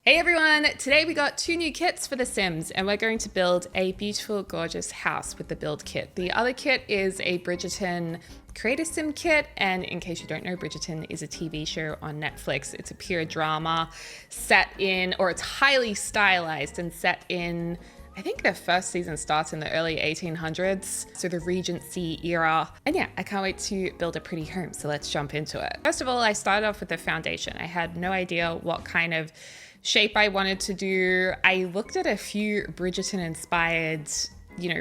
Hey everyone, today we got two new kits for The Sims and we're going to build a beautiful, gorgeous house with the build kit. The other kit is a Bridgerton Creator Sim kit, and in case you don't know, Bridgerton is a TV show on Netflix. It's a pure drama set in, or it's highly stylized and set in, I think the first season starts in the early 1800s, so the Regency era. And yeah, I can't wait to build a pretty home, so let's jump into it. First of all, I started off with the foundation. I had no idea what kind of shape I wanted to do. I looked at a few Bridgerton inspired,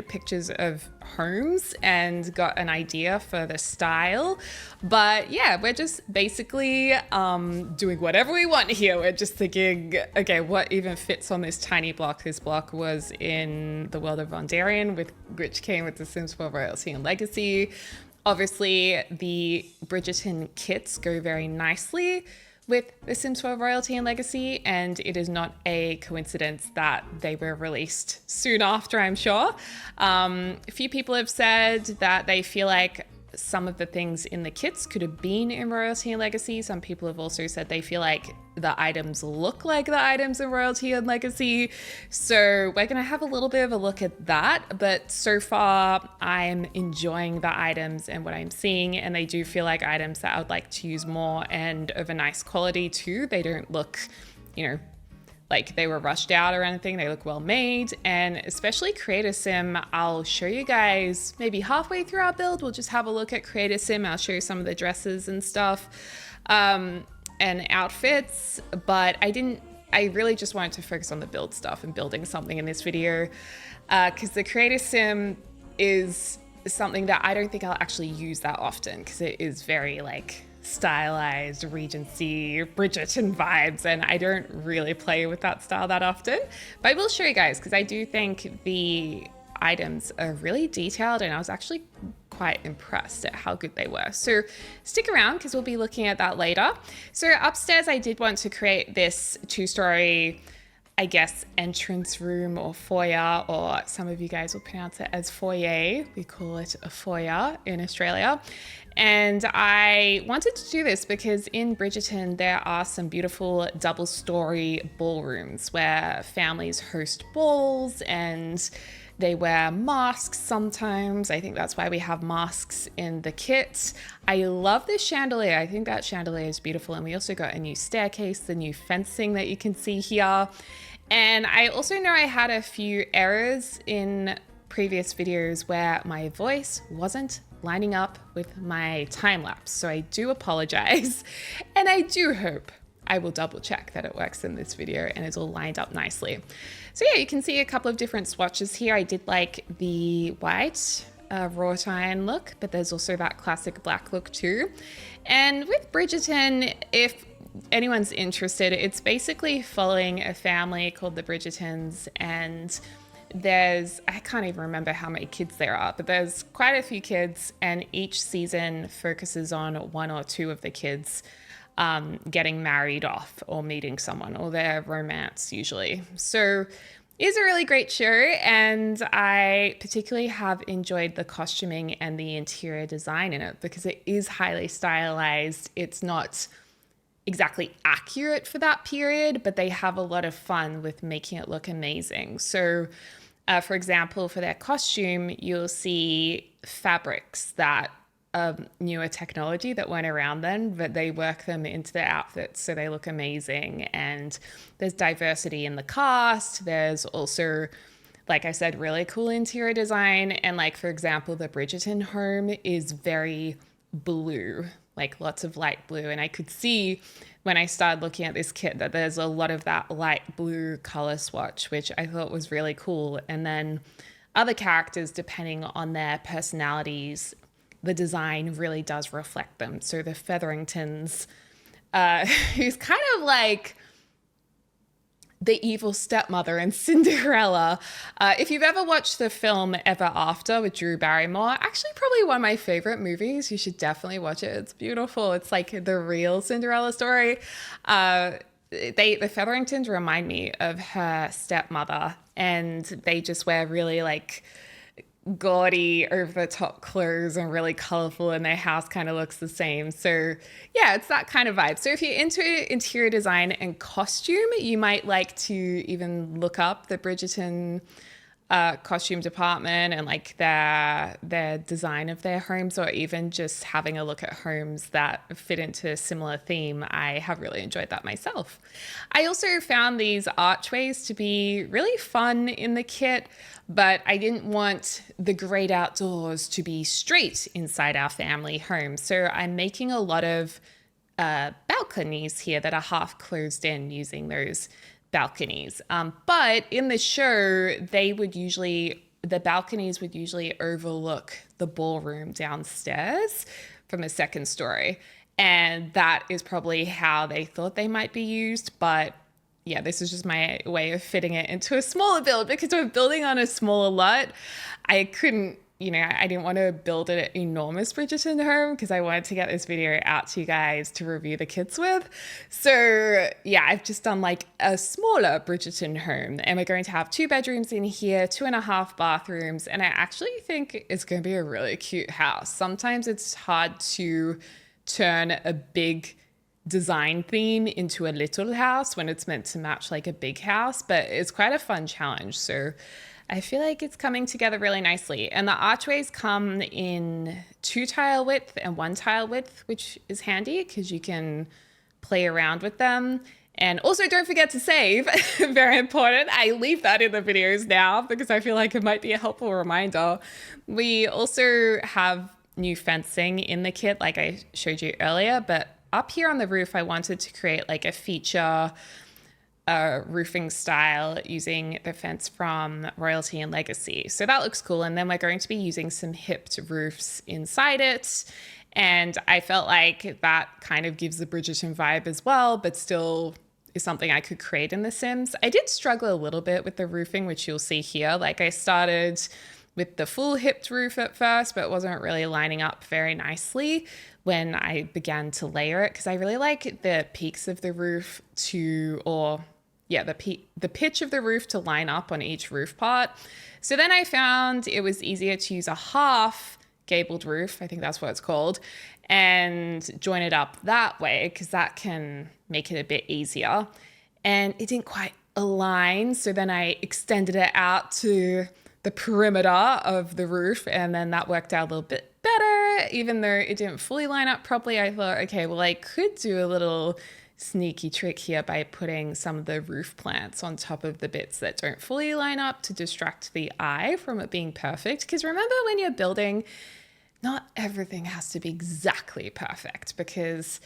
pictures of homes and got an idea for the style. But yeah, we're just basically doing whatever we want here. We're just thinking, okay, what even fits on this tiny block? This block was in the world of Vondarian, which came with The Sims 4 Royalty and Legacy. Obviously, the Bridgerton kits go very nicely with The Sims 4 Royalty and Legacy, and it is not a coincidence that they were released soon after, I'm sure. A few people have said that they feel like some of the things in the kits could have been in Royalty and Legacy. Some people have also said they feel like the items look like the items in Royalty and Legacy. So we're gonna have a little bit of a look at that. But so far, I'm enjoying the items and what I'm seeing. And they do feel like items that I would like to use more and of a nice quality too. They don't look, like they were rushed out or anything. They look well made, and especially Creator Sim, I'll show you guys maybe halfway through our build. We'll just have a look at Creator Sim. I'll show you some of the dresses and stuff and outfits, but I really just wanted to focus on the build stuff and building something in this video because the Creator Sim is something that I don't think I'll actually use that often because it is very stylized Regency Bridgerton vibes, and I don't really play with that style that often. But I will show you guys because I do think the items are really detailed, and I was actually quite impressed at how good they were. So stick around because we'll be looking at that later. So upstairs I did want to create this two-story, I guess, entrance room or foyer, or some of you guys will pronounce it as foyer. We call it a foyer in Australia. And I wanted to do this because in Bridgerton, there are some beautiful double-story ballrooms where families host balls and they wear masks sometimes. I think that's why we have masks in the kit. I love this chandelier. I think that chandelier is beautiful. And we also got a new staircase, the new fencing that you can see here. And I also know I had a few errors in previous videos where my voice wasn't lining up with my time lapse. So I do apologize. And I do hope I will double check that it works in this video and it's all lined up nicely. So yeah, you can see a couple of different swatches here. I did like the white wrought iron look, but there's also that classic black look too. And with Bridgerton, if anyone's interested, it's basically following a family called the Bridgertons, and I can't even remember how many kids there are, but there's quite a few kids, and each season focuses on one or two of the kids getting married off or meeting someone, or their romance usually. So it's a really great show, and I particularly have enjoyed the costuming and the interior design in it because it is highly stylized. It's not exactly accurate for that period, but they have a lot of fun with making it look amazing. So for example, for their costume, you'll see fabrics that newer technology that weren't around then, but they work them into their outfits so they look amazing. And there's diversity in the cast. There's also, like I said, really cool interior design. And for example, the Bridgerton home is very blue, lots of light blue. And I could see when I started looking at this kit that there's a lot of that light blue color swatch, which I thought was really cool. And then other characters, depending on their personalities, the design really does reflect them. So the Featheringtons, who's kind of like the evil stepmother in Cinderella. If you've ever watched the film Ever After with Drew Barrymore, actually probably one of my favorite movies. You should definitely watch it. It's beautiful. It's like the real Cinderella story. The Featheringtons remind me of her stepmother, and they just wear really gaudy over the top clothes and really colorful, and their house kind of looks the same. So yeah, it's that kind of vibe. So if you're into interior design and costume, you might like to even look up the Bridgerton costume department and like their design of their homes, or even just having a look at homes that fit into a similar theme. I have really enjoyed that myself. I also found these archways to be really fun in the kit, but I didn't want the great outdoors to be straight inside our family home. So I'm making a lot of balconies here that are half closed in using those balconies. But in the show, the balconies would usually overlook the ballroom downstairs from a second story. And that is probably how they thought they might be used. But yeah, this is just my way of fitting it into a smaller build, because we're building on a smaller lot. I couldn't, I didn't want to build an enormous Bridgerton home because I wanted to get this video out to you guys to review the kits with. So yeah, I've just done like a smaller Bridgerton home, and we're going to have 2 bedrooms in here, 2.5 bathrooms. And I actually think it's going to be a really cute house. Sometimes it's hard to turn a big design theme into a little house when it's meant to match like a big house, but it's quite a fun challenge. So I feel like it's coming together really nicely. And the archways come in 2 tile width and 1 tile width, which is handy because you can play around with them. And also don't forget to save, very important. I leave that in the videos now because I feel like it might be a helpful reminder. We also have new fencing in the kit, like I showed you earlier, but up here on the roof, I wanted to create like a feature roofing style using the fence from Royalty and Legacy. So that looks cool. And then we're going to be using some hipped roofs inside it. And I felt like that kind of gives the Bridgerton vibe as well, but still is something I could create in The Sims. I did struggle a little bit with the roofing, which you'll see here. Like I started with the full hipped roof at first, but it wasn't really lining up very nicely when I began to layer it, because I really like the peaks of the roof the pitch of the roof to line up on each roof part. So then I found it was easier to use a half gabled roof, I think that's what it's called, and join it up that way, because that can make it a bit easier. And it didn't quite align, so then I extended it out to the perimeter of the roof, and then that worked out a little bit better. Even though it didn't fully line up properly, I thought, okay, well, I could do a little sneaky trick here by putting some of the roof plants on top of the bits that don't fully line up to distract the eye from it being perfect. Because remember, when you're building, not everything has to be exactly perfect, because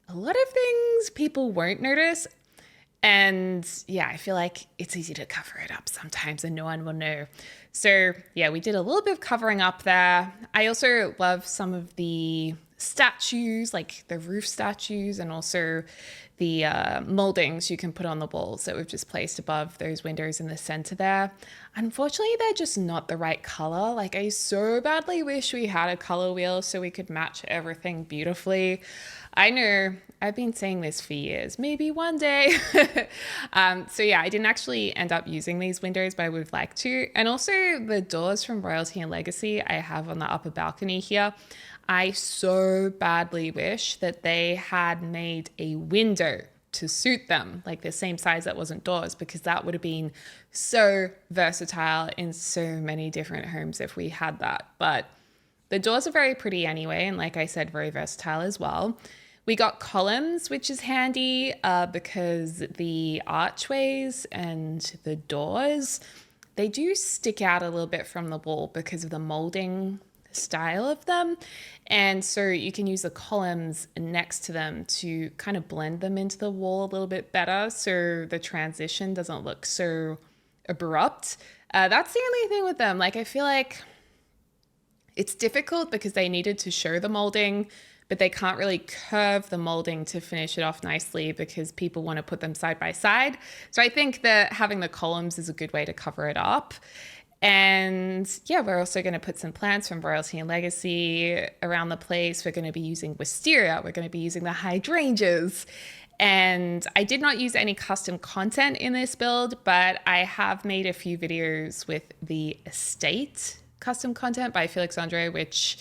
a lot of things people won't notice. And yeah, I feel like it's easy to cover it up sometimes and no one will know. So yeah, we did a little bit of covering up there. I also love some of the statues, like the roof statues, and also the moldings you can put on the walls that we've just placed above those windows in the center there. Unfortunately, they're just not the right color. Like, I so badly wish we had a color wheel so we could match everything beautifully. I know I've been saying this for years, maybe one day. So yeah, I didn't actually end up using these windows, but I would like to. And also the doors from Royalty and Legacy I have on the upper balcony here. I so badly wish that they had made a window to suit them, like the same size that wasn't doors, because that would have been so versatile in so many different homes if we had that. But the doors are very pretty anyway, and like I said, very versatile as well. We got columns, which is handy because the archways and the doors, they do stick out a little bit from the wall because of the molding style of them. And so you can use the columns next to them to kind of blend them into the wall a little bit better, so the transition doesn't look so abrupt. That's the only thing with them. Like, I feel like it's difficult because they needed to show the molding, but they can't really curve the molding to finish it off nicely because people want to put them side by side. So I think that having the columns is a good way to cover it up. And yeah, we're also going to put some plants from Royalty and Legacy around the place. We're going to be using wisteria. We're going to be using the hydrangeas. And I did not use any custom content in this build, but I have made a few videos with the estate custom content by Felix Andre, which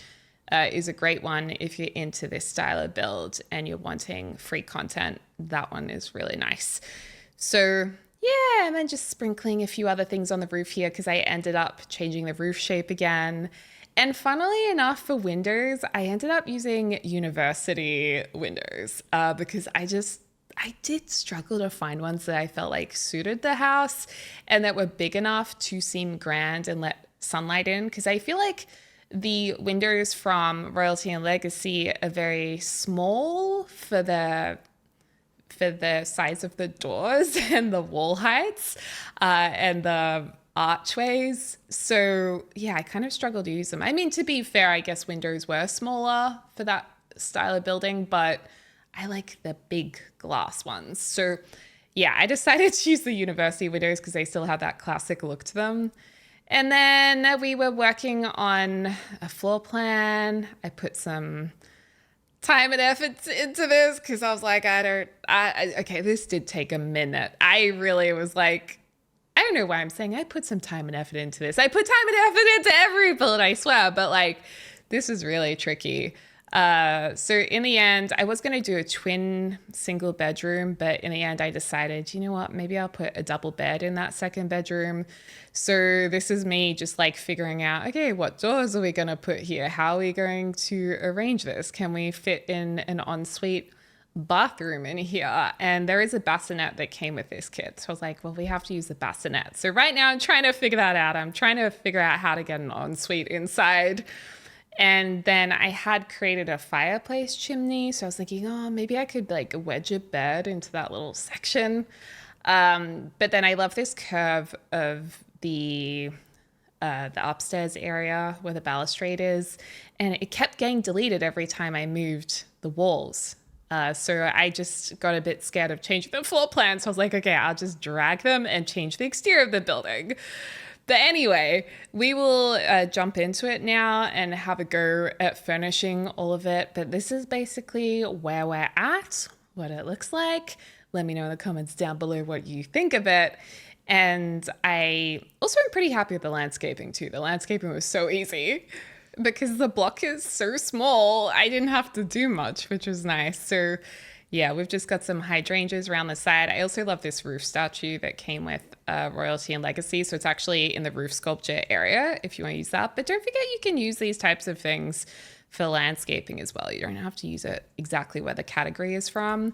is a great one if you're into this style of build and you're wanting free content. That one is really nice. So yeah, and then just sprinkling a few other things on the roof here because I ended up changing the roof shape again. And funnily enough, for windows, I ended up using university windows because I did struggle to find ones that I felt like suited the house and that were big enough to seem grand and let sunlight in. Because I feel like the windows from Royalty and Legacy are very small for the size of the doors and the wall heights and the archways. So yeah, I kind of struggled to use them. I mean, to be fair, I guess windows were smaller for that style of building, but I like the big glass ones. So yeah, I decided to use the university windows because they still have that classic look to them. And then we were working on a floor plan. I put some time and effort into this because I was like, okay, this did take a minute. I really was like, I don't know why I'm saying I put some time and effort into this. I put time and effort into every build, I swear, but like, this is really tricky. So in the end, I was going to do a twin single bedroom, but in the end I decided, you know what, maybe I'll put a double bed in that second bedroom. So this is me just like figuring out, okay, what doors are we going to put here? How are we going to arrange this? Can we fit in an ensuite bathroom in here? And there is a bassinet that came with this kit. So I was like, well, we have to use the bassinet. So right now I'm trying to figure that out. I'm trying to figure out how to get an ensuite inside. And then I had created a fireplace chimney. So I was thinking, oh, maybe I could like wedge a bed into that little section. But then I love this curve of the upstairs area where the balustrade is. And it kept getting deleted every time I moved the walls. So I just got a bit scared of changing the floor plan. So I was like, okay, I'll just drag them and change the exterior of the building. But anyway, we will jump into it now and have a go at furnishing all of it. But this is basically where we're at, what it looks like. Let me know in the comments down below what you think of it. And I also am pretty happy with the landscaping too. The landscaping was so easy because the block is so small. I didn't have to do much, which was nice. So yeah, we've just got some hydrangeas around the side. I also love this roof statue that came with Royalty and Legacy. So it's actually in the roof sculpture area if you want to use that. But don't forget you can use these types of things for landscaping as well. You don't have to use it exactly where the category is from.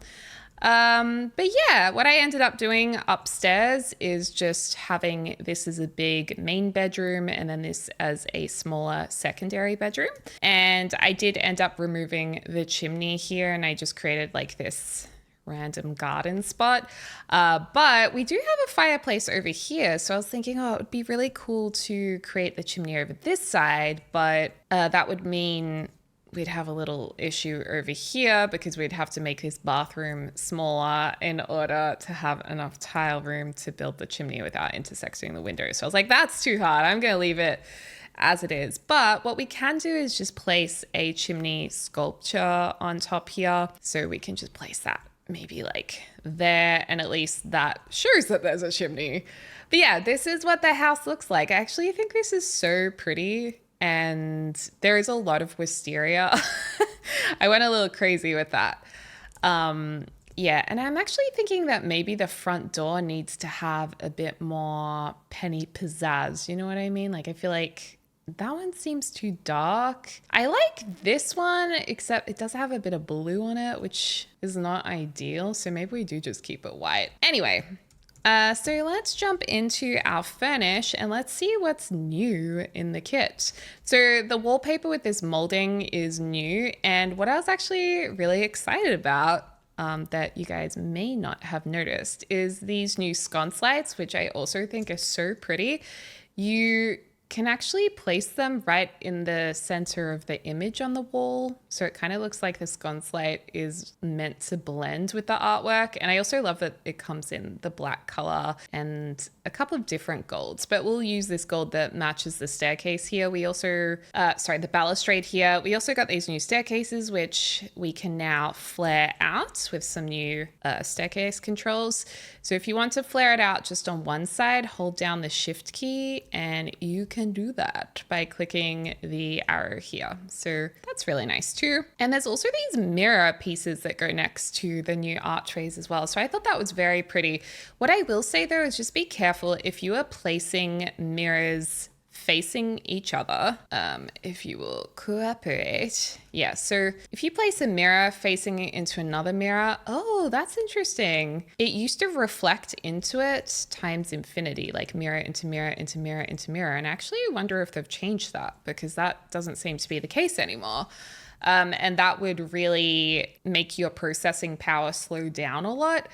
But yeah, what I ended up doing upstairs is just having this as a big main bedroom and then this as a smaller secondary bedroom. And I did end up removing the chimney here and I just created like this random garden spot. But we do have a fireplace over here. So I was thinking, oh, it would be really cool to create the chimney over this side, but that would mean we'd have a little issue over here because we'd have to make this bathroom smaller in order to have enough tile room to build the chimney without intersecting the windows. So I was like, that's too hard. I'm going to leave it as it is. But what we can do is just place a chimney sculpture on top here. So we can just place that maybe like there, and at least that shows that there's a chimney. But yeah, this is what the house looks like. I actually think this is so pretty. And there is a lot of wisteria. I went a little crazy with that. Yeah, and I'm actually thinking that maybe the front door needs to have a bit more penny pizzazz. You know what I mean? Like, I feel like that one seems too dark. I like this one, except it does have a bit of blue on it, which is not ideal. So maybe we do just keep it white. Anyway. So let's jump into our furnish and let's see what's new in the kit. So the wallpaper with this molding is new, and what I was actually really excited about that you guys may not have noticed is these new sconce lights, which I also think are so pretty. You can actually place them right in the center of the image on the wall. So it kind of looks like the sconce light is meant to blend with the artwork. And I also love that it comes in the black color and a couple of different golds, but we'll use this gold that matches the staircase here. We also, the balustrade here. We also got these new staircases, which we can now flare out with some new staircase controls. So if you want to flare it out just on one side, hold down the shift key and you can can do that by clicking the arrow here. So that's really nice too. And there's also these mirror pieces that go next to the new archways as well. So I thought that was very pretty. What I will say though is just be careful if you are placing mirrors facing each other, if you will cooperate. Yeah, so if you place a mirror facing into another mirror, oh, that's interesting. It used to reflect into it times infinity, like mirror into mirror into mirror into mirror. And actually I wonder if they've changed that, because that doesn't seem to be the case anymore. And that would really make your processing power slow down a lot.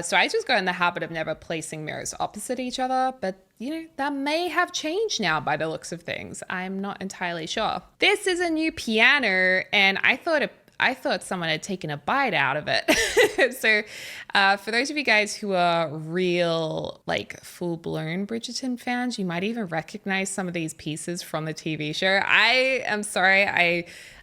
So I just got in the habit of never placing mirrors opposite each other, but you know, that may have changed now by the looks of things. I'm not entirely sure. This is a new piano, and I thought someone had taken a bite out of it. So for those of you guys who are real, like full-blown Bridgerton fans, you might even recognize some of these pieces from the TV show. I am sorry,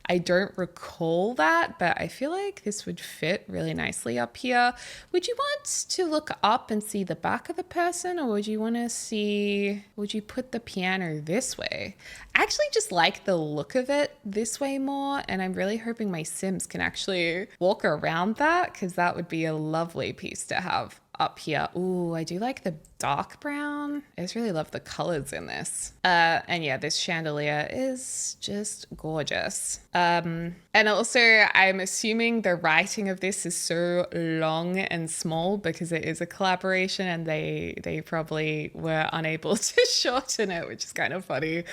I don't recall that, but I feel like this would fit really nicely up here. Would you want to look up and see the back of the person, or would you put the piano this way? I actually just like the look of it this way more, and I'm really hoping my Sims can actually walk around that, because that would be a lovely piece to have up here. Ooh, I do like the dark brown. I just really love the colors in this. And yeah, this chandelier is just gorgeous. And also I'm assuming the writing of this is so long and small because it is a collaboration, and they probably were unable to shorten it, which is kind of funny.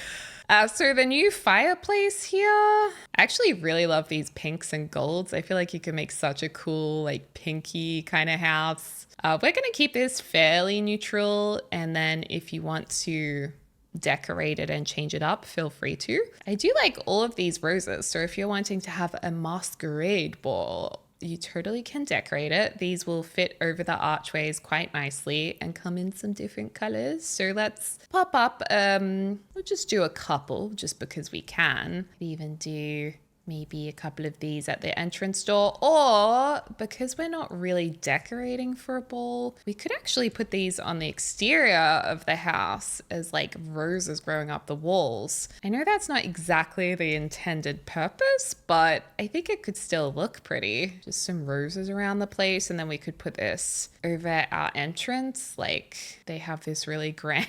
So the new fireplace here, I actually really love these pinks and golds. I feel like you can make such a cool, like pinky kind of house. We're going to keep this fairly neutral, and then if you want to decorate it and change it up, feel free to. I do like all of these roses, so if you're wanting to have a masquerade ball, you totally can decorate it. These will fit over the archways quite nicely and come in some different colors. So let's pop up, we'll just do a couple just because we can. Even do maybe a couple of these at the entrance door, or because we're not really decorating for a ball, we could actually put these on the exterior of the house as like roses growing up the walls. I know that's not exactly the intended purpose, but I think it could still look pretty. Just some roses around the place, and then we could put this over our entrance. Like they have this really grand,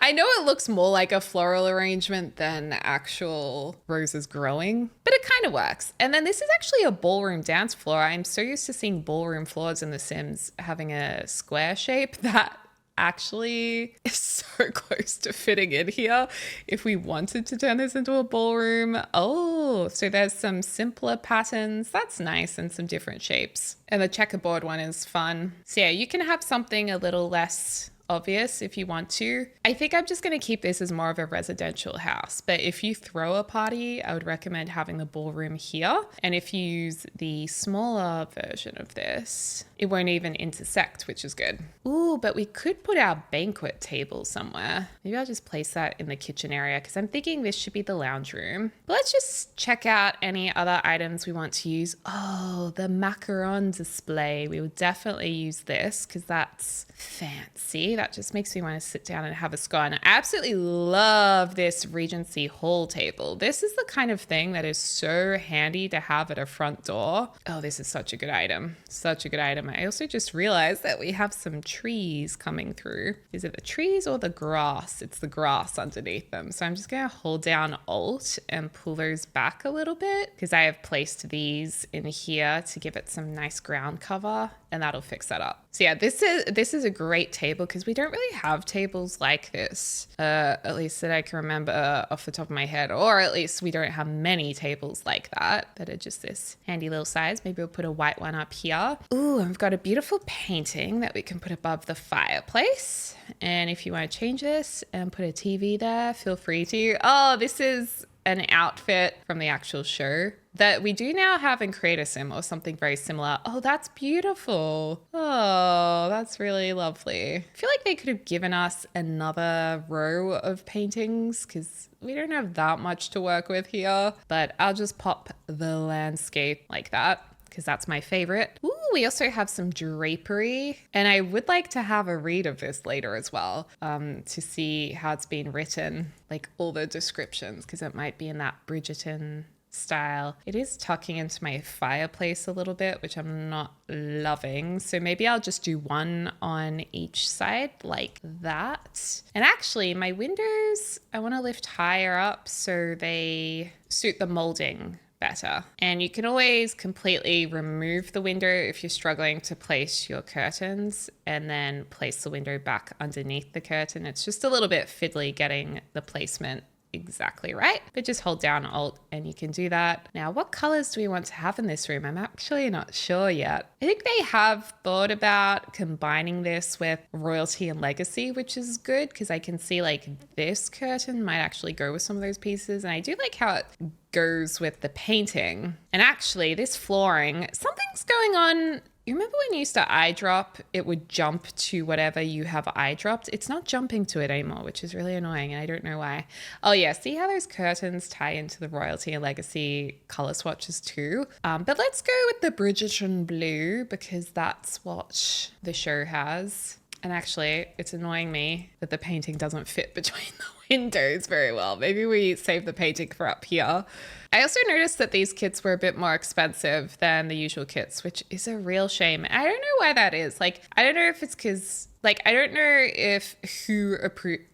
I know it looks more like a floral arrangement than actual roses growing, but it kind of works. And then this is actually a ballroom dance floor. I'm so used to seeing ballroom floors in The Sims having a square shape that actually is so close to fitting in here if we wanted to turn this into a ballroom. Oh, so there's some simpler patterns. That's nice, and some different shapes. And the checkerboard one is fun. So yeah, you can have something a little less obvious if you want to. I think I'm just going to keep this as more of a residential house, but if you throw a party, I would recommend having the ballroom here. And if you use the smaller version of this, it won't even intersect, which is good. Ooh, but we could put our banquet table somewhere. Maybe I'll just place that in the kitchen area, because I'm thinking this should be the lounge room. But let's just check out any other items we want to use. Oh, the macaron display. We will definitely use this because that's fancy. That just makes me want to sit down and have a scone. I absolutely love this Regency Hall table. This is the kind of thing that is so handy to have at a front door. Oh, this is such a good item. Such a good item. I also just realized that we have some trees coming through. Is it the trees or the grass? It's the grass underneath them. So I'm just going to hold down Alt and pull those back a little bit, because I have placed these in here to give it some nice ground cover, and that'll fix that up. So yeah, this is a great table because we don't really have tables like this, at least that I can remember off the top of my head, or at least we don't have many tables like that are just this handy little size. Maybe we'll put a white one up here. Ooh, and we've got a beautiful painting that we can put above the fireplace. And if you want to change this and put a TV there, feel free to. Oh, this is an outfit from the actual show that we do now have in Create a Sim, or something very similar. Oh, that's beautiful. Oh, that's really lovely. I feel like they could have given us another row of paintings because we don't have that much to work with here, but I'll just pop the landscape like that, because that's my favorite. Ooh, we also have some drapery, and I would like to have a read of this later as well, to see how it's been written, like all the descriptions, because it might be in that Bridgerton style. It is tucking into my fireplace a little bit, which I'm not loving. So maybe I'll just do one on each side like that. And actually my windows, I want to lift higher up so they suit the molding better. And you can always completely remove the window if you're struggling to place your curtains, and then place the window back underneath the curtain. It's just a little bit fiddly getting the placement exactly right, but just hold down Alt and you can do that. Now, what colors do we want to have in this room? I'm actually not sure yet. I think they have thought about combining this with royalty and legacy, which is good because I can see like this curtain might actually go with some of those pieces, and I do like how it goes with the painting. And actually this flooring, something's going on. You remember when you used to eye drop, it would jump to whatever you have eye dropped? It's not jumping to it anymore, which is really annoying, and I don't know why. Oh yeah, see how those curtains tie into the royalty and legacy color swatches too? But let's go with the Bridgerton blue because that's what the show has. And actually, it's annoying me that the painting doesn't fit between the windows very well. Maybe we save the painting for up here. I also noticed that these kits were a bit more expensive than the usual kits, which is a real shame. I don't know why that is. Like, I don't know if it's because, like, I don't know if who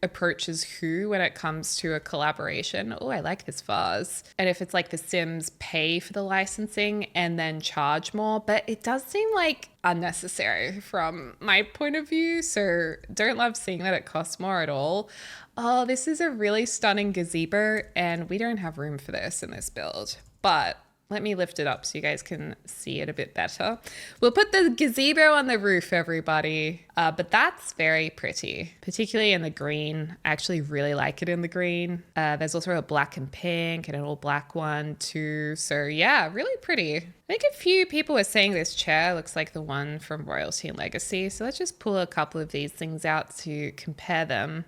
approaches who when it comes to a collaboration. Oh, I like this vase. And if it's like the Sims pay for the licensing and then charge more, but it does seem like unnecessary from my point of view. So don't love seeing that it costs more at all. Oh, this is a really stunning gazebo, and we don't have room for this in this build, but let me lift it up so you guys can see it a bit better. We'll put the gazebo on the roof, everybody. But that's very pretty, particularly in the green. I actually really like it in the green. There's also a black and pink and an all black one too. So yeah, really pretty. I think a few people were saying this chair looks like the one from Royalty and Legacy. So let's just pull a couple of these things out to compare them.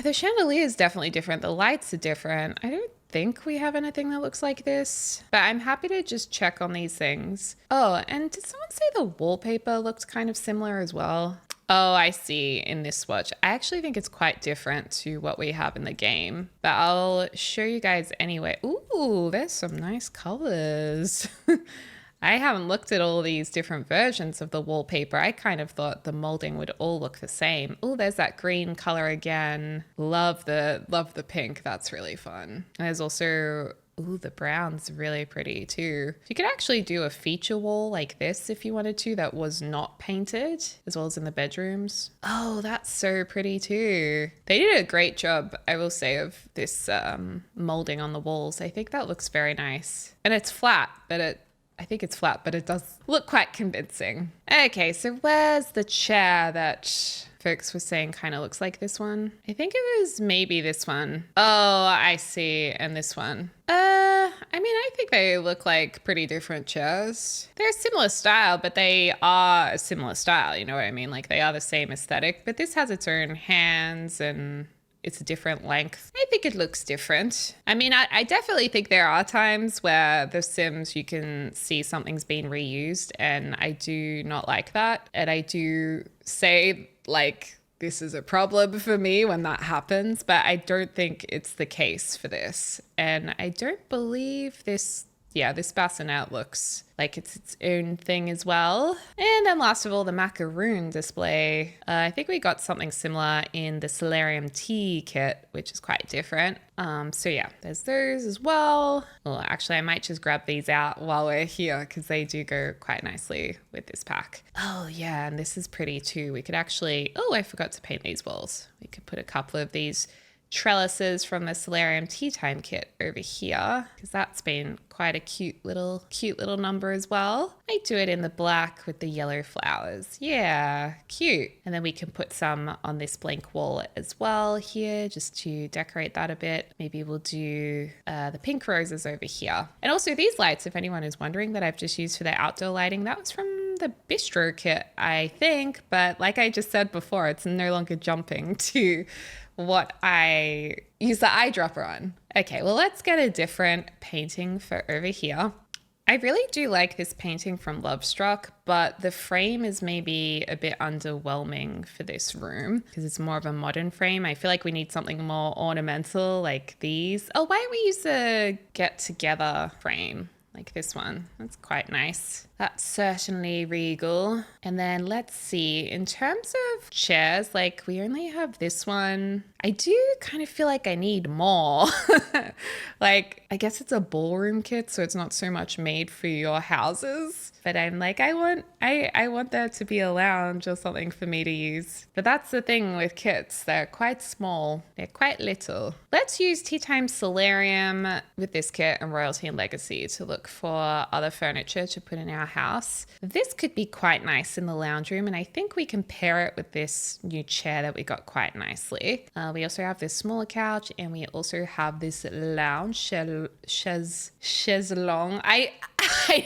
The chandelier is definitely different. The lights are different. I don't think we have anything that looks like this, but I'm happy to just check on these things. Oh, and did someone say the wallpaper looked kind of similar as well? Oh, I see in this swatch. I actually think it's quite different to what we have in the game, but I'll show you guys anyway. Ooh, there's some nice colors. I haven't looked at all these different versions of the wallpaper. I kind of thought the molding would all look the same. Oh, there's that green color again. Love the pink. That's really fun. And there's also, ooh, the brown's really pretty too. You could actually do a feature wall like this if you wanted to that was not painted, as well as in the bedrooms. Oh, that's so pretty too. They did a great job, I will say, of this molding on the walls. I think that looks very nice. And it's flat, but I think it's flat, but it does look quite convincing. Okay, so where's the chair that folks were saying kind of looks like this one? I think it was maybe this one. Oh, I see. And this one. I mean, I think they look like pretty different chairs. They're a similar style, but they are a similar style. You know what I mean? Like they are the same aesthetic, but this has its own hands and it's a different length. I think it looks different. I mean, I definitely think there are times where the Sims, you can see something's been reused, and I do not like that. And I do say, like, this is a problem for me when that happens, but I don't think it's the case for this. And I don't believe this bassinet looks like it's its own thing as well. And then last of all, the macaroon display. I think we got something similar in the Solarium Tea kit, which is quite different. So yeah, there's those as well. Well, actually, I might just grab these out while we're here because they do go quite nicely with this pack. Oh yeah, and this is pretty too. We could actually, oh, I forgot to paint these walls. We could put a couple of these trellises from the Solarium Tea Time kit over here because that's been quite a cute little number as well. I do it in the black with the yellow flowers. Yeah, cute. And then we can put some on this blank wall as well here just to decorate that a bit. Maybe we'll do the pink roses over here. And also these lights, if anyone is wondering, that I've just used for the outdoor lighting, that was from the bistro kit, I think. But like I just said before, it's no longer jumping to what I use the eyedropper on. Okay, well, let's get a different painting for over here. I really do like this painting from Lovestruck, but the frame is maybe a bit underwhelming for this room because it's more of a modern frame. I feel like we need something more ornamental like these. Oh, why don't we use a get together frame? Like this one. That's quite nice. That's certainly regal. And then let's see, in terms of chairs, like we only have this one. I do kind of feel like I need more. Like, I guess it's a ballroom kit, so it's not so much made for your houses. But I'm like, I want there to be a lounge or something for me to use. But that's the thing with kits. They're quite small. They're quite little. Let's use Tea Time Solarium with this kit and Royalty and Legacy to look for other furniture to put in our house. This could be quite nice in the lounge room, and I think we can pair it with this new chair that we got quite nicely. We also have this smaller couch, and we also have this lounge chaise-longue. I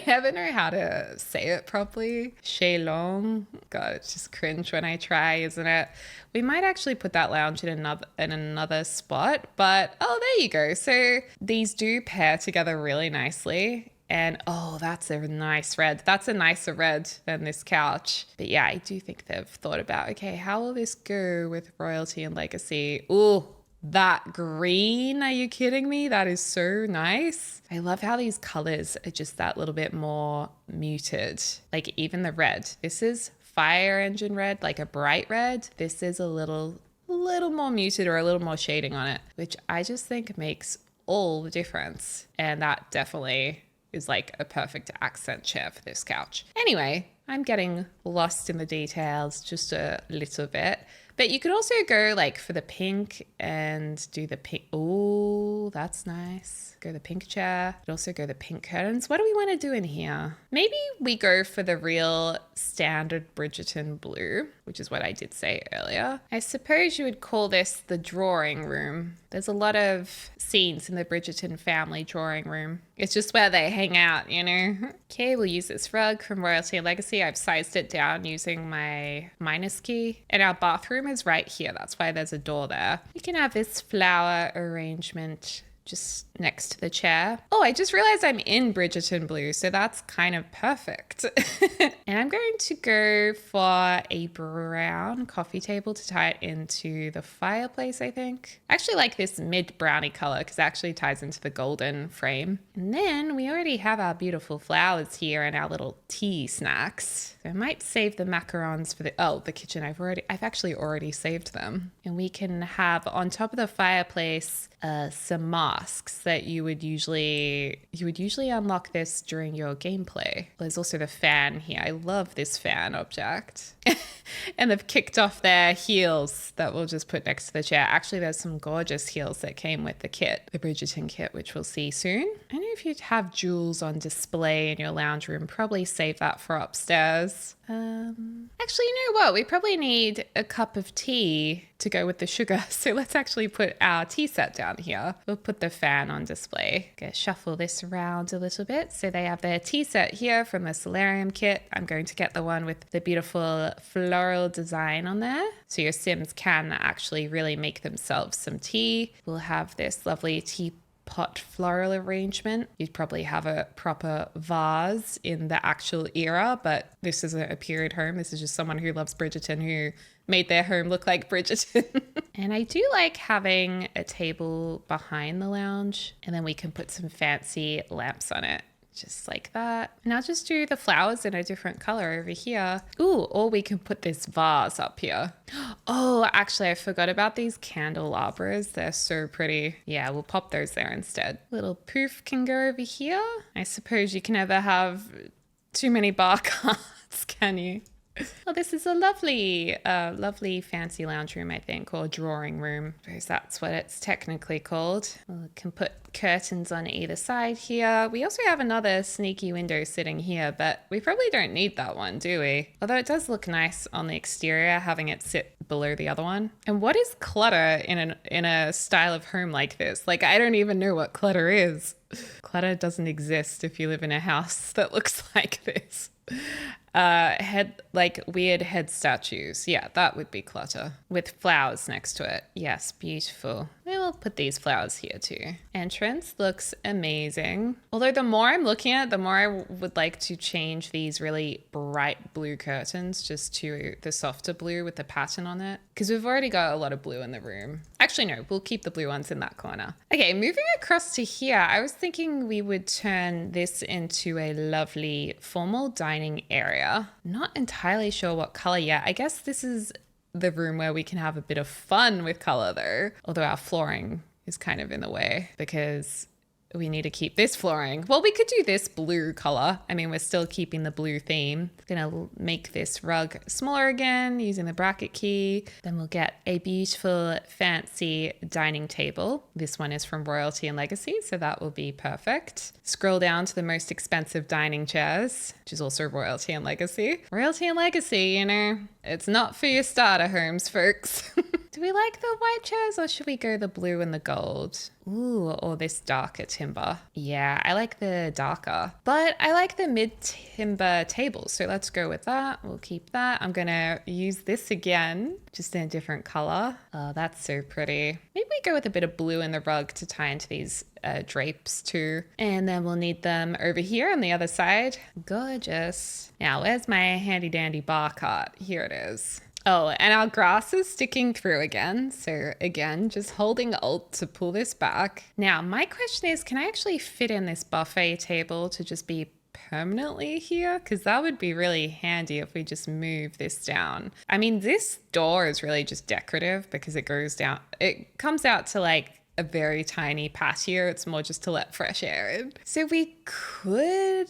never know how to say it properly. Chaise-longue. God, it's just cringe when I try, isn't it? We might actually put that lounge in another spot, but oh, there you go. So these do pair together really nicely. And oh, that's a nice red. That's a nicer red than this couch. But yeah, I do think they've thought about, okay, how will this go with Royalty and Legacy? Ooh, that green, are you kidding me? That is so nice. I love how these colors are just that little bit more muted. Like even the red. This is fire engine red, like a bright red. This is a little more muted or a little more shading on it, which I just think makes all the difference. And that definitely is like a perfect accent chair for this couch. Anyway, I'm getting lost in the details just a little bit. But you could also go like for the pink and do the pink. Oh, that's nice. Go the pink chair. Could also go the pink curtains. What do we want to do in here? Maybe we go for the real standard Bridgerton blue, which is what I did say earlier. I suppose you would call this the drawing room. There's a lot of scenes in the Bridgerton family drawing room. It's just where they hang out, you know? Okay, we'll use this rug from Royalty and Legacy. I've sized it down using my minus key. And our bathroom is right here. That's why there's a door there. You can have this flower arrangement just next to the chair. Oh, I just realized I'm in Bridgerton blue, so that's kind of perfect. And I'm going to go for a brown coffee table to tie it into the fireplace, I think. I actually like this mid brownie color because it actually ties into the golden frame. And then we already have our beautiful flowers here and our little tea snacks. So I might save the macarons for the kitchen. I've actually already saved them. And we can have on top of the fireplace some masks that you would usually unlock this during your gameplay. There's also the fan here. I love this fan object. And they've kicked off their heels that we'll just put next to the chair. Actually, there's some gorgeous heels that came with the kit, the Bridgerton kit, which we'll see soon. I know if you'd have jewels on display in your lounge room, probably save that for upstairs. Actually, you know what? We probably need a cup of tea to go with the sugar. So let's actually put our tea set down here. We'll put the fan on display. Okay, shuffle this around a little bit. So they have their tea set here from the Solarium kit. I'm going to get the one with the beautiful floral design on there. So your Sims can actually really make themselves some tea. We'll have this lovely teapot floral arrangement. You'd probably have a proper vase in the actual era, but this isn't a period home. This is just someone who loves Bridgerton who made their home look like Bridgerton. And I do like having a table behind the lounge, and then we can put some fancy lamps on it. Just like that. And I'll just do the flowers in a different color over here. Ooh, or we can put this vase up here. Oh, actually, I forgot about these candelabras. They're so pretty. Yeah, we'll pop those there instead. Little poof can go over here. I suppose you can never have too many bar cards, can you? Well, this is a lovely fancy lounge room, I think, or drawing room. I suppose that's what it's technically called. We can put curtains on either side here. We also have another sneaky window sitting here, but we probably don't need that one, do we? Although it does look nice on the exterior, having it sit below the other one. And what is clutter in a style of home like this? Like, I don't even know what clutter is. Clutter doesn't exist if you live in a house that looks like this. Weird head statues. Yeah, that would be clutter with flowers next to it. Yes, beautiful. We'll put these flowers here too. Entrance looks amazing. Although the more I'm looking at it, the more I would like to change these really bright blue curtains just to the softer blue with the pattern on it. Because we've already got a lot of blue in the room. Actually, no, we'll keep the blue ones in that corner. Okay, moving across to here, I was thinking we would turn this into a lovely formal dining area. Not entirely sure what color yet. I guess this is the room where we can have a bit of fun with color though. Although our flooring is kind of in the way because we need to keep this flooring. Well, we could do this blue color. I mean, we're still keeping the blue theme. Gonna make this rug smaller again using the bracket key. Then we'll get a beautiful fancy dining table. This one is from Royalty and Legacy, so that will be perfect. Scroll down to the most expensive dining chairs, which is also Royalty and Legacy. Royalty and Legacy, you know, it's not for your starter homes, folks. Do we like the white chairs or should we go the blue and the gold? Ooh, or this darker timber. Yeah, I like the darker, but I like the mid timber table. So let's go with that. We'll keep that. I'm gonna use this again, just in a different color. Oh, that's so pretty. Maybe we go with a bit of blue in the rug to tie into these drapes too. And then we'll need them over here on the other side. Gorgeous. Now, where's my handy dandy bar cart? Here it is. Oh, and our grass is sticking through again. So again, just holding Alt to pull this back. Now, my question is, can I actually fit in this buffet table to just be permanently here? Because that would be really handy if we just move this down. I mean, this door is really just decorative because it goes down. It comes out to like a very tiny patio. It's more just to let fresh air in. So we could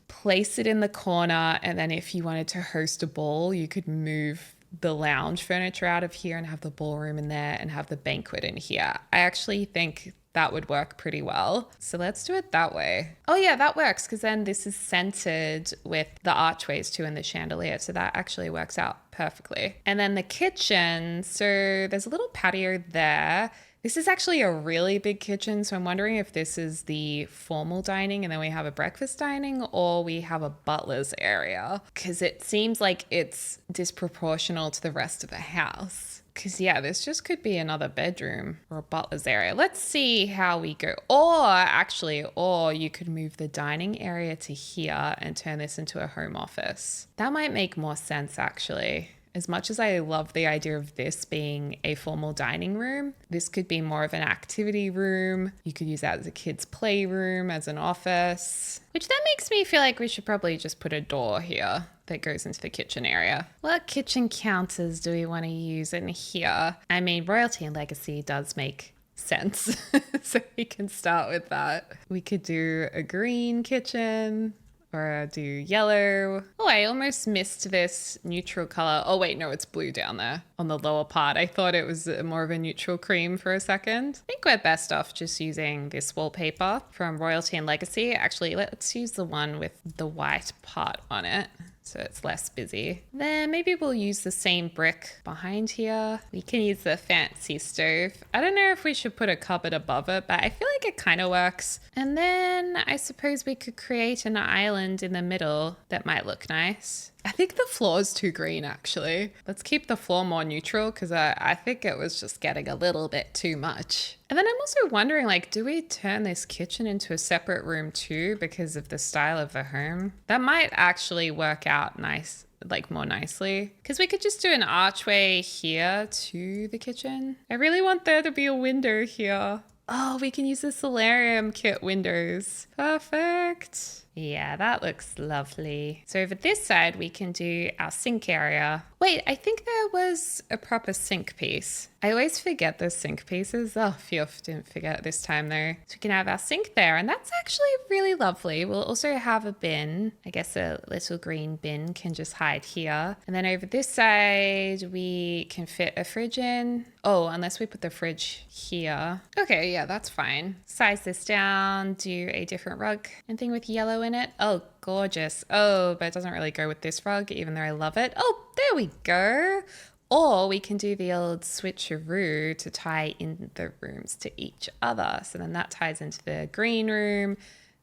place it in the corner. And then if you wanted to host a ball, you could move the lounge furniture out of here and have the ballroom in there and have the banquet in here. I actually think that would work pretty well. So let's do it that way. Oh yeah, that works because then this is centered with the archways too and the chandelier. So that actually works out perfectly. And then the kitchen. So there's a little patio there. This is actually a really big kitchen, so I'm wondering if this is the formal dining and then we have a breakfast dining or we have a butler's area because it seems like it's disproportional to the rest of the house. Because yeah, this just could be another bedroom or a butler's area. Let's see how we go. Or you could move the dining area to here and turn this into a home office. That might make more sense actually. As much as I love the idea of this being a formal dining room, this could be more of an activity room. You could use that as a kid's playroom, as an office, which then makes me feel like we should probably just put a door here that goes into the kitchen area. What kitchen counters do we want to use in here? I mean, Royalty and Legacy does make sense. So we can start with that. We could do a green kitchen. Or do yellow. Oh, I almost missed this neutral color. Oh wait, no, it's blue down there on the lower part. I thought it was more of a neutral cream for a second. I think we're best off just using this wallpaper from Royalty and Legacy. Actually, let's use the one with the white part on it, so it's less busy. Then maybe we'll use the same brick behind here. We can use the fancy stove. I don't know if we should put a cupboard above it, but I feel like it kind of works. And then I suppose we could create an island in the middle that might look nice. I think the floor is too green actually. Let's keep the floor more neutral because I think it was just getting a little bit too much. And then I'm also wondering, like, do we turn this kitchen into a separate room too because of the style of the home? That might actually work out nice, like more nicely, because we could just do an archway here to the kitchen. I really want there to be a window here. Oh, we can use the solarium kit windows. Perfect. Yeah, that looks lovely. So over this side, we can do our sink area. Wait, I think there was a proper sink piece. I always forget the sink pieces. Oh, phew, didn't forget it this time though. So we can have our sink there, and that's actually really lovely. We'll also have a bin. I guess a little green bin can just hide here. And then over this side, we can fit a fridge in. Oh, unless we put the fridge here. Okay, yeah, that's fine. Size this down, do a different rug and thing with yellow in it. Oh, gorgeous. Oh, but it doesn't really go with this rug, even though I love it. Oh, there we go. Or we can do the old switcheroo to tie in the rooms to each other. So then that ties into the green room.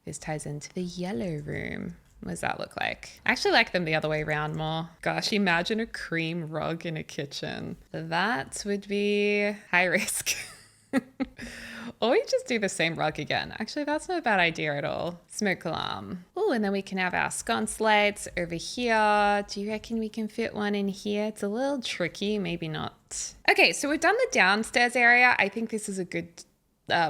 This ties into the yellow room. What does that look like? I actually like them the other way around more. Gosh, imagine a cream rug in a kitchen. That would be high risk. Or we just do the same rug again. Actually, that's not a bad idea at all. Smoke alarm. Oh, and then we can have our sconce lights over here. Do you reckon we can fit one in here? It's a little tricky, maybe not. Okay, so we've done the downstairs area. I think this is a good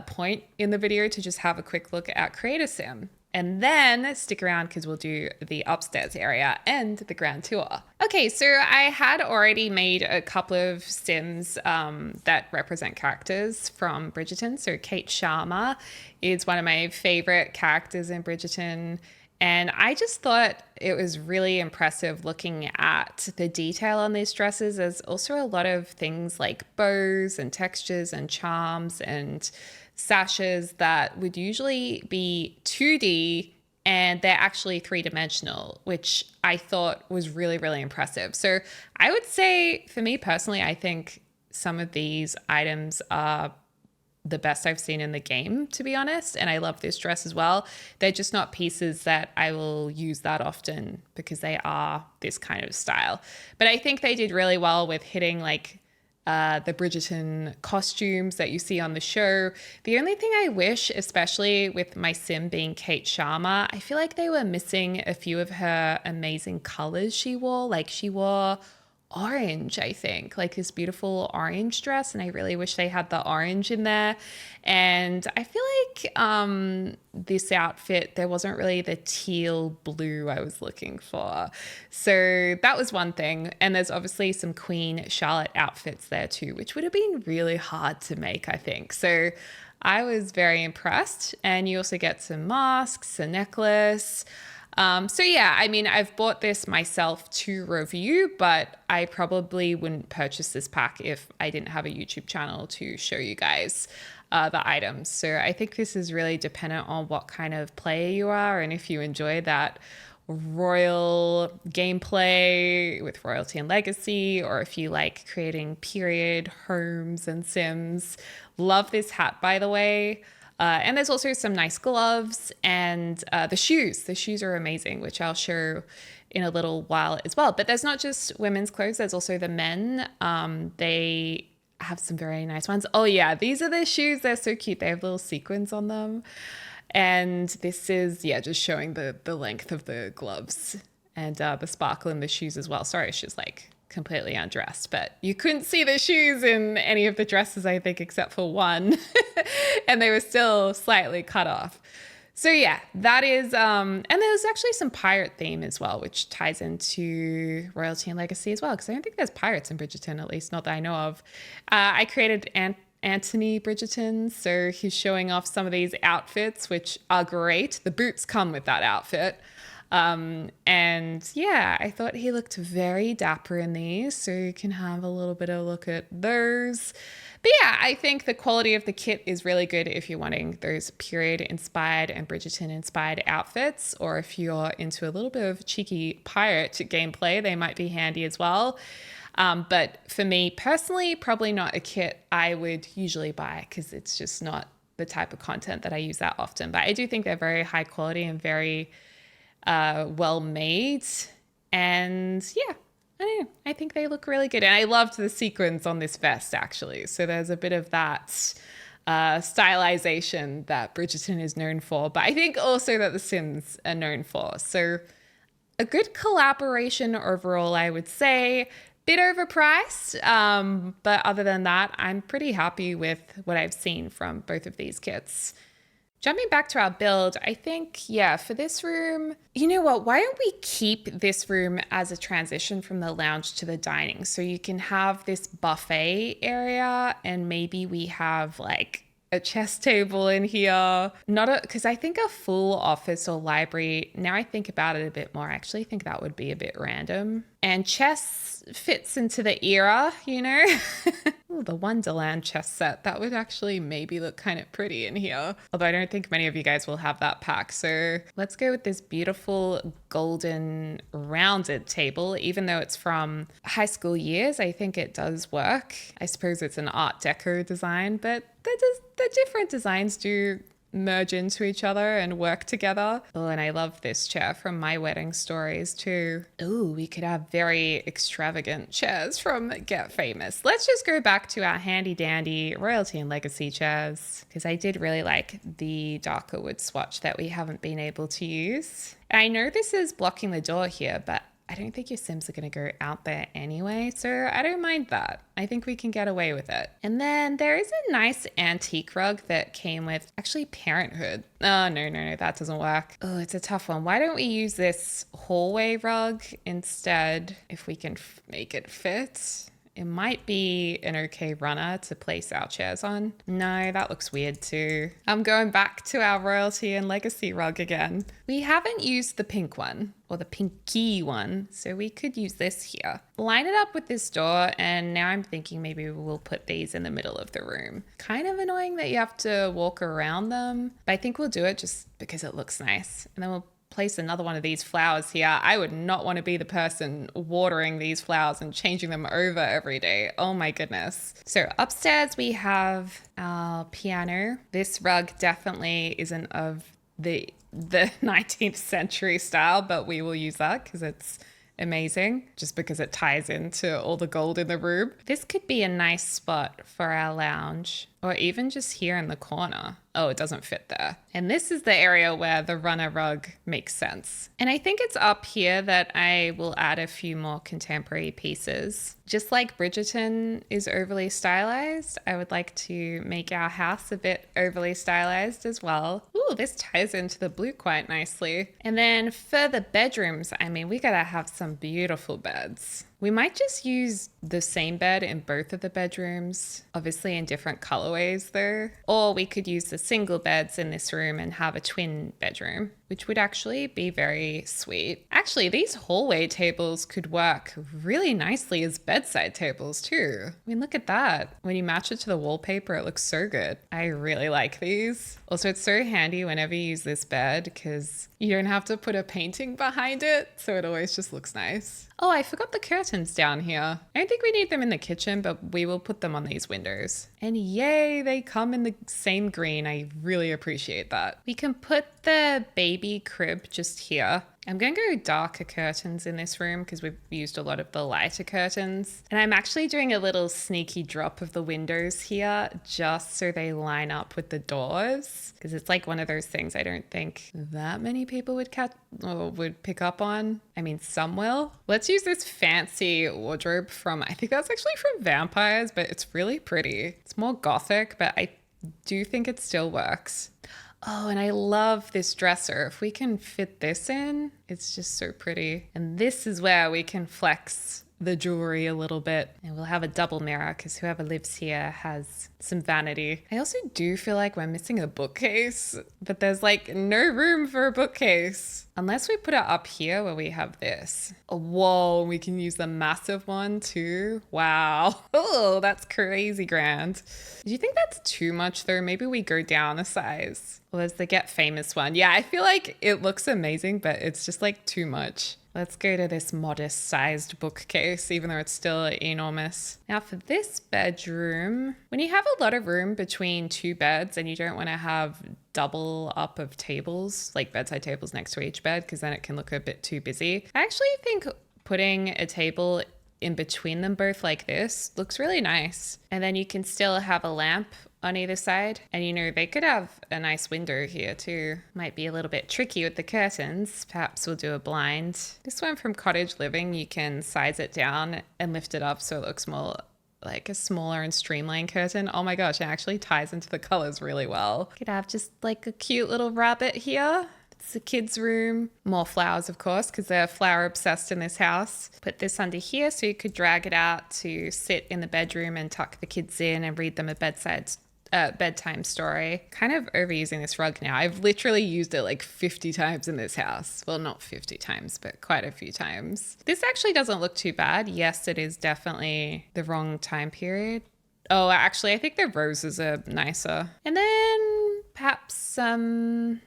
point in the video to just have a quick look at Create a Sim. And then stick around because we'll do the upstairs area and the grand tour. Okay, so I had already made a couple of Sims that represent characters from Bridgerton. So Kate Sharma is one of my favorite characters in Bridgerton. And I just thought it was really impressive looking at the detail on these dresses. There's also a lot of things like bows and textures and charms and sashes that would usually be 2D and they're actually three-dimensional, which I thought was really, really impressive. So I would say, for me personally, I think some of these items are the best I've seen in the game, to be honest. And I love this dress as well. They're just not pieces that I will use that often because they are this kind of style. But I think they did really well with hitting like the Bridgerton costumes that you see on the show. The only thing I wish, especially with my sim being Kate Sharma, I feel like they were missing a few of her amazing colors she wore. Like she wore orange, I think, like this beautiful orange dress, and I really wish they had the orange in there. And I feel like this outfit, there wasn't really the teal blue I was looking for. So that was one thing. And there's obviously some Queen Charlotte outfits there too, which would have been really hard to make, I think. So I was very impressed. And you also get some masks, a necklace. So yeah, I mean, I've bought this myself to review, but I probably wouldn't purchase this pack if I didn't have a YouTube channel to show you guys the items. So I think this is really dependent on what kind of player you are and if you enjoy that royal gameplay with royalty and legacy, or if you like creating period homes and sims. Love this hat, by the way. And there's also some nice gloves and the shoes. The shoes are amazing, which I'll show in a little while as well. But there's not just women's clothes. There's also the men. They have some very nice ones. Oh yeah, these are the shoes. They're so cute. They have little sequins on them. And this is, yeah, just showing the length of the gloves and the sparkle in the shoes as well. Sorry, she's like completely undressed, but you couldn't see the shoes in any of the dresses, I think, except for one. And they were still slightly cut off. So yeah, that is, and there's actually some pirate theme as well, which ties into royalty and legacy as well, because I don't think there's pirates in Bridgerton, at least not that I know of. I created Anthony Bridgerton, so he's showing off some of these outfits, which are great. The boots come with that outfit. And yeah, I thought he looked very dapper in these, so you can have a little bit of a look at those. But yeah, I think the quality of the kit is really good if you're wanting those period inspired and Bridgerton inspired outfits, or if you're into a little bit of cheeky pirate gameplay, they might be handy as well. But for me personally, probably not a kit I would usually buy because it's just not the type of content that I use that often. But I do think they're very high quality and very well made. And yeah, I don't know, I think they look really good. And I loved the sequins on this vest, actually. So there's a bit of that stylization that Bridgerton is known for, but I think also that the Sims are known for. So a good collaboration overall, I would say. Bit overpriced, but other than that, I'm pretty happy with what I've seen from both of these kits. Jumping back to our build, I think, yeah, for this room, you know what, why don't we keep this room as a transition from the lounge to the dining? So you can have this buffet area and maybe we have like a chess table in here. Because I think a full office or library, now I think about it a bit more, I actually think that would be a bit random. And chess fits into the era, you know? Ooh, the Wonderland chess set, that would actually maybe look kind of pretty in here. Although I don't think many of you guys will have that pack. So let's go with this beautiful golden rounded table. Even though it's from high school years, I think it does work. I suppose it's an Art Deco design, but the different designs do merge into each other and work together. Oh, and I love this chair from My Wedding Stories too. Oh, we could have very extravagant chairs from Get Famous. Let's just go back to our handy dandy royalty and legacy chairs, because I did really like the darker wood swatch that we haven't been able to use. I know this is blocking the door here, but I don't think your Sims are going to go out there anyway, so I don't mind that. I think we can get away with it. And then there is a nice antique rug that came with actually Parenthood. Oh, no, that doesn't work. Oh, it's a tough one. Why don't we use this hallway rug instead if we can make it fit? It might be an okay runner to place our chairs on. No, that looks weird too. I'm going back to our royalty and legacy rug again. We haven't used the pink one or the pinky one, so we could use this here. Line it up with this door, and now I'm thinking maybe we'll put these in the middle of the room. Kind of annoying that you have to walk around them, but I think we'll do it just because it looks nice. And then we'll place another one of these flowers here. I would not want to be the person watering these flowers and changing them over every day. Oh my goodness. So upstairs we have our piano. This rug definitely isn't of the 19th century style, but we will use that because it's amazing, just because it ties into all the gold in the room. This could be a nice spot for our lounge, or even just here in the corner. Oh, it doesn't fit there. And this is the area where the runner rug makes sense. And I think it's up here that I will add a few more contemporary pieces. Just like Bridgerton is overly stylized, I would like to make our house a bit overly stylized as well. Ooh, this ties into the blue quite nicely. And then for the bedrooms, I mean, we gotta have some beautiful beds. We might just use the same bed in both of the bedrooms, obviously in different colorways though. Or we could use the single beds in this room and have a twin bedroom, which would actually be very sweet. Actually, these hallway tables could work really nicely as bedside tables too. I mean, look at that. When you match it to the wallpaper, it looks so good. I really like these. Also, it's so handy whenever you use this bed because you don't have to put a painting behind it, so it always just looks nice. Oh, I forgot the curtains down here. I don't think we need them in the kitchen, but we will put them on these windows. And yay, they come in the same green. I really appreciate that. We can put the baby crib just here. I'm going to go darker curtains in this room because we've used a lot of the lighter curtains. And I'm actually doing a little sneaky drop of the windows here just so they line up with the doors, because it's like one of those things I don't think that many people would catch or would pick up on. I mean, some will. Let's use this fancy wardrobe from, I think that's actually from Vampires, but it's really pretty. It's more gothic, but I do think it still works. Oh, and I love this dresser. If we can fit this in, it's just so pretty. And this is where we can flex the jewelry a little bit. And we'll have a double mirror because whoever lives here has some vanity. I also do feel like we're missing a bookcase, but there's like no room for a bookcase. Unless we put it up here where we have this. Oh, whoa, we can use the massive one too. Wow. Oh, that's crazy grand. Do you think that's too much though? Maybe we go down a size. Well, there's the Get Famous one. Yeah, I feel like it looks amazing, but it's just like too much. Let's go to this modest sized bookcase, even though it's still enormous. Now for this bedroom, when you have a lot of room between two beds and you don't want to have double up of tables, like bedside tables next to each bed, because then it can look a bit too busy. I actually think putting a table in between them both like this looks really nice. And then you can still have a lamp on either side. And you know, they could have a nice window here too. Might be a little bit tricky with the curtains. Perhaps we'll do a blind. This one from Cottage Living, you can size it down and lift it up so it looks more like a smaller and streamlined curtain. Oh my gosh, it actually ties into the colors really well. Could have just like a cute little rabbit here. It's a kid's room. More flowers, of course, because they're flower obsessed in this house. Put this under here so you could drag it out to sit in the bedroom and tuck the kids in and read them a bedtime story. Kind of overusing this rug now. I've literally used it like 50 times in this house. Well, not 50 times, but quite a few times. This actually doesn't look too bad. Yes, it is definitely the wrong time period. Oh, actually, I think the roses are nicer. And then Perhaps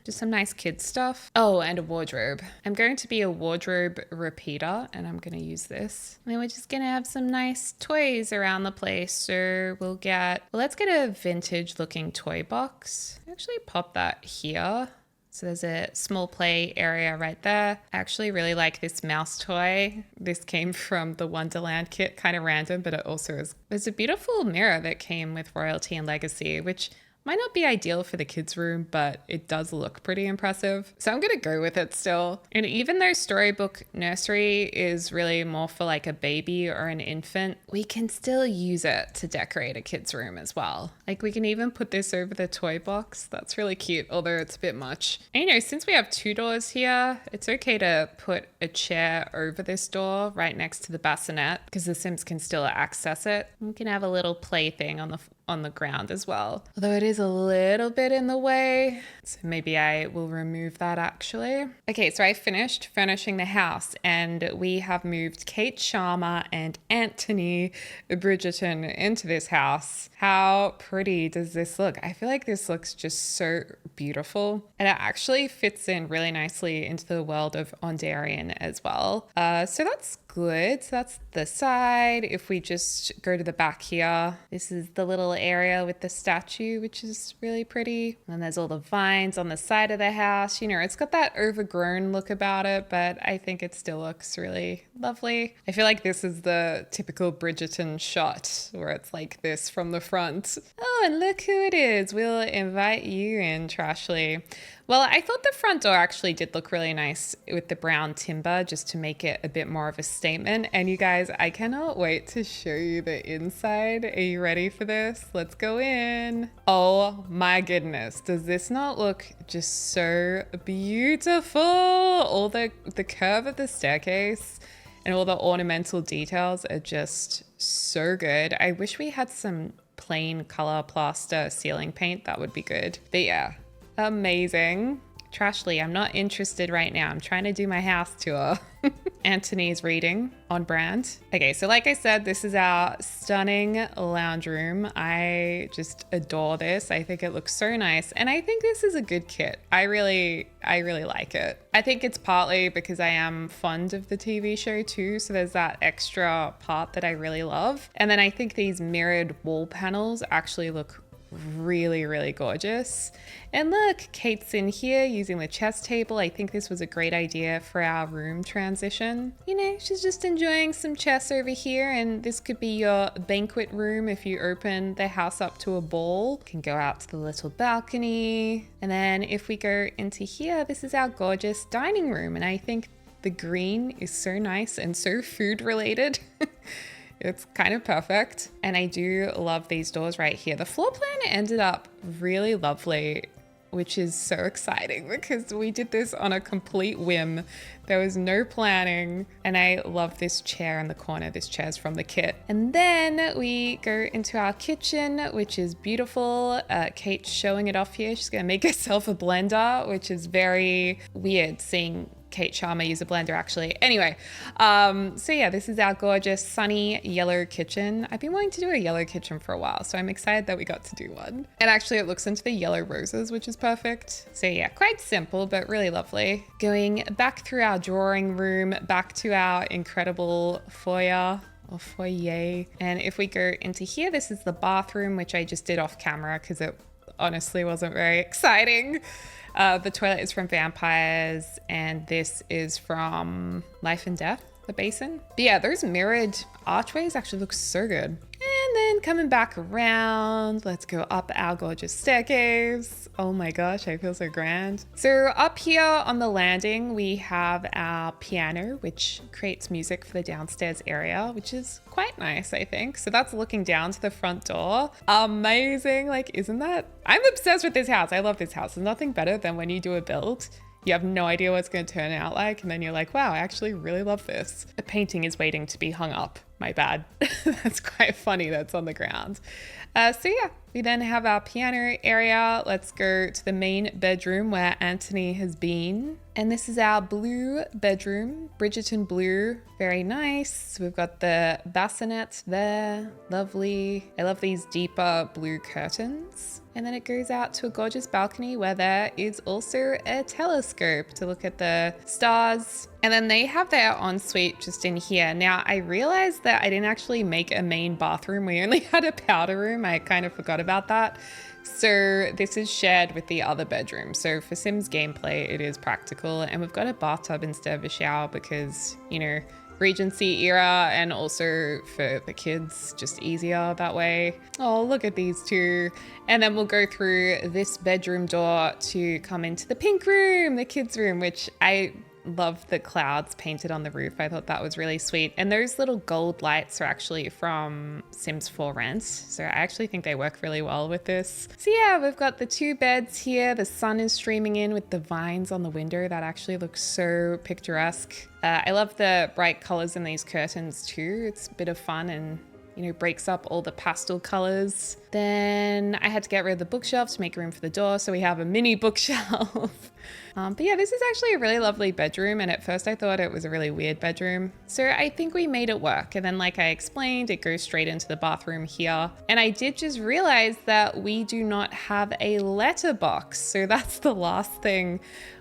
just some nice kids stuff. Oh, and a wardrobe. I'm going to be a wardrobe repeater, and I'm going to use this. And then we're just going to have some nice toys around the place. So let's get a vintage looking toy box. Actually pop that here. So there's a small play area right there. I actually really like this mouse toy. This came from the Wonderland kit, kind of random, but it also is. There's a beautiful mirror that came with Royalty and Legacy, which might not be ideal for the kids' room, but it does look pretty impressive. So I'm gonna go with it still. And even though Storybook Nursery is really more for like a baby or an infant, we can still use it to decorate a kid's room as well. Like we can even put this over the toy box. That's really cute, although it's a bit much. And you know, since we have 2 doors here, it's okay to put a chair over this door right next to the bassinet because the Sims can still access it. We can have a little plaything on the ground as well. Although it is a little bit in the way, so maybe I will remove that actually. Okay, so I finished furnishing the house and we have moved Kate Sharma and Anthony Bridgerton into this house. How pretty does this look? I feel like this looks just so beautiful, and it actually fits in really nicely into the world of Ondarian as well. So that's good. So that's the side. If we just go to the back here, this is the little area with the statue, which is really pretty. And there's all the vines on the side of the house. You know, it's got that overgrown look about it, but I think it still looks really lovely. I feel like this is the typical Bridgerton shot where it's like this from the front. Oh, and look who it is. We'll invite you in, Trashly. Well, I thought the front door actually did look really nice with the brown timber just to make it a bit more of a statement. And you guys, I cannot wait to show you the inside. Are you ready for this? Let's go in. Oh my goodness. Does this not look just so beautiful? All the curve of the staircase and all the ornamental details are just so good. I wish we had some plain color plaster ceiling paint. That would be good. But yeah. Amazing. Trashly, I'm not interested right now. I'm trying to do my house tour. Anthony's reading on brand. Okay, so like I said, this is our stunning lounge room. I just adore this. I think it looks so nice. And I think this is a good kit. I really like it. I think it's partly because I am fond of the TV show too. So there's that extra part that I really love. And then I think these mirrored wall panels actually look really gorgeous. And look, Kate's in here using the chess table. I think this was a great idea for our room transition. You know, she's just enjoying some chess over here, and this could be your banquet room if you open the house up to a ball. You can go out to the little balcony. And then if we go into here, this is our gorgeous dining room. And I think the green is so nice and so food related. It's kind of perfect. And I do love these doors right here. The floor plan ended up really lovely, which is so exciting because we did this on a complete whim. There was no planning. And I love this chair in the corner. This chair's from the kit. And then we go into our kitchen, which is beautiful. Kate's showing it off here. She's gonna make herself a blender, which is very weird seeing Kate Sharma use a blender actually. Anyway, so yeah, this is our gorgeous sunny yellow kitchen. I've been wanting to do a yellow kitchen for a while, so I'm excited that we got to do one. And actually it looks into the yellow roses, which is perfect. So yeah, quite simple, but really lovely. Going back through our drawing room, back to our incredible foyer. Or foyer. And if we go into here, this is the bathroom, which I just did off camera because it honestly wasn't very exciting. The toilet is from Vampires, and this is from Life and Death, the basin. But yeah, those mirrored archways actually look so good. And then coming back around, let's go up our gorgeous staircase. Oh my gosh, I feel so grand. So up here on the landing, we have our piano, which creates music for the downstairs area, which is quite nice, I think. So that's looking down to the front door. Amazing. Like, isn't that? I'm obsessed with this house. I love this house. There's nothing better than when you do a build. You have no idea what it's going to turn out like, and then you're like, wow, I actually really love this. The painting is waiting to be hung up. My bad. That's quite funny that's on the ground. So yeah, we then have our piano area. Let's go to the main bedroom where Anthony has been. And this is our blue bedroom, Bridgerton blue, very nice. We've got the bassinet there, lovely. I love these deeper blue curtains. And then it goes out to a gorgeous balcony where there is also a telescope to look at the stars. And then they have their ensuite just in here. Now I realized that I didn't actually make a main bathroom. We only had a powder room. I kind of forgot about that. So this is shared with the other bedroom. So for Sims gameplay, it is practical. And we've got a bathtub instead of a shower because, you know, Regency era, and also for the kids, just easier that way. Oh, look at these two. And then we'll go through this bedroom door to come into the pink room, the kids' room, which I love the clouds painted on the roof. I thought that was really sweet. And those little gold lights are actually from Sims 4 Rent. So I actually think they work really well with this. So yeah, we've got the two beds here. The sun is streaming in with the vines on the window. That actually looks so picturesque. I love the bright colors in these curtains too. It's a bit of fun and, you know, breaks up all the pastel colors. Then I had to get rid of the bookshelf to make room for the door. So we have a mini bookshelf. But yeah, this is actually a really lovely bedroom. And at first I thought it was a really weird bedroom. So I think we made it work. And then like I explained, it goes straight into the bathroom here. And I did just realize that we do not have a letterbox. So that's the last thing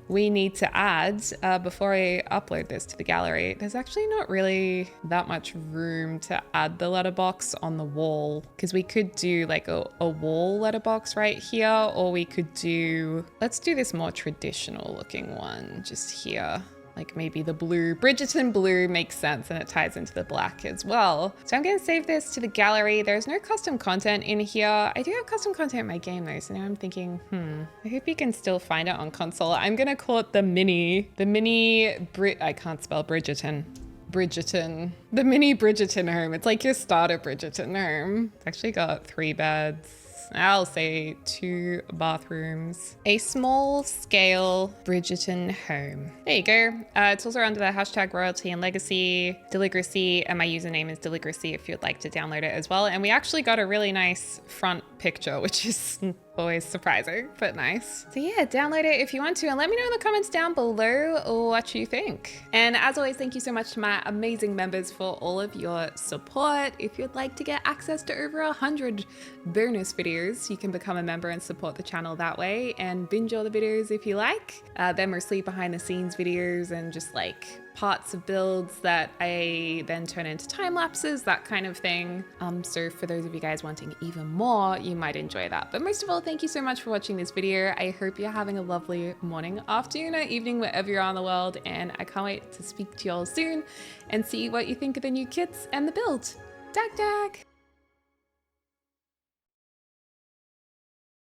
we need to add before I upload this to the gallery. There's actually not really that much room to add the letterbox on the wall, because we could do like a wall letterbox right here, or we could do, let's do this more traditional looking one just here. Like maybe the blue, Bridgerton blue makes sense, and it ties into the black as well. So I'm gonna save this to the gallery. There's no custom content in here. I do have custom content in my game though, so now I'm thinking, I hope you can still find it on console. I'm gonna call it the mini I can't spell Bridgerton. The mini Bridgerton home. It's like your starter Bridgerton home. It's actually got 3 beds. I'll say 2 bathrooms, a small scale Bridgerton home. There you go. It's also under the hashtag royalty and legacy, Deligracy, and my username is Deligracy if you'd like to download it as well. And we actually got a really nice front picture, which is always surprising, but nice. So yeah, download it if you want to, and let me know in the comments down below what you think. And as always, thank you so much to my amazing members for all of your support. If you'd like to get access to over 100 bonus videos, you can become a member and support the channel that way, and binge all the videos if you like. They're mostly behind the scenes videos and just like parts of builds that I then turn into time lapses, that kind of thing. So for those of you guys wanting even more, you might enjoy that. But most of all, thank you so much for watching this video. I hope you're having a lovely morning, afternoon, or evening, wherever you are in the world. And I can't wait to speak to you all soon and see what you think of the new kits and the build. Dag dag!